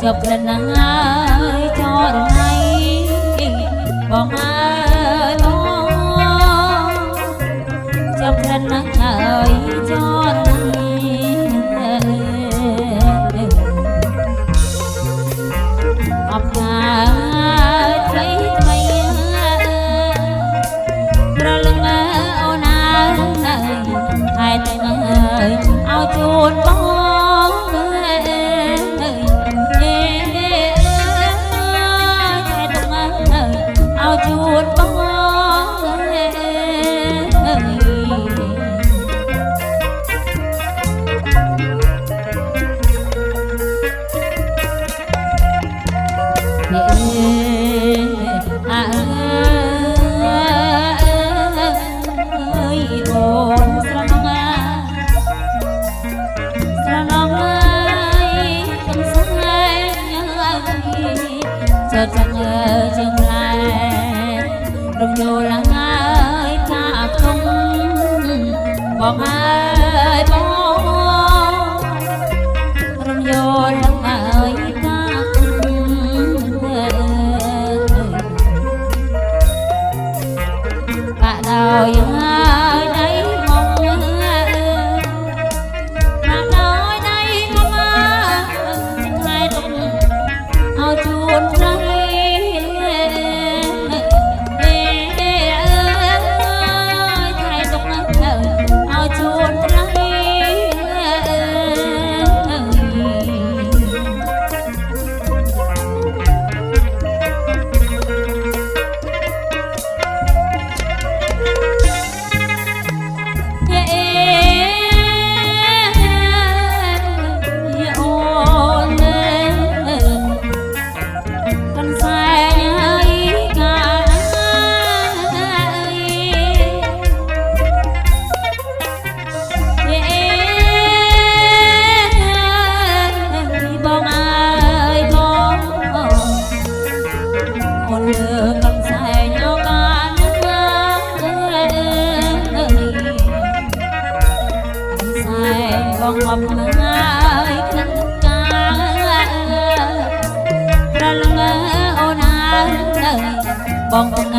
chụp lên ơi cho đừng hay bọn ơi bố chụp lên ơi cho đừng hay học nhà thấy mây ra lưng ô na hai tay ơi ao chuồn bóng chuột bóng rung vô lắng ơi ca không bọn ơi bố rung vô lắng ơi ca không bạn đời ơi đấy mong bạn ơi đấy mong hai tung ao chuồn lấy con mầm ơi khăn ca ra lưng ô na bọn con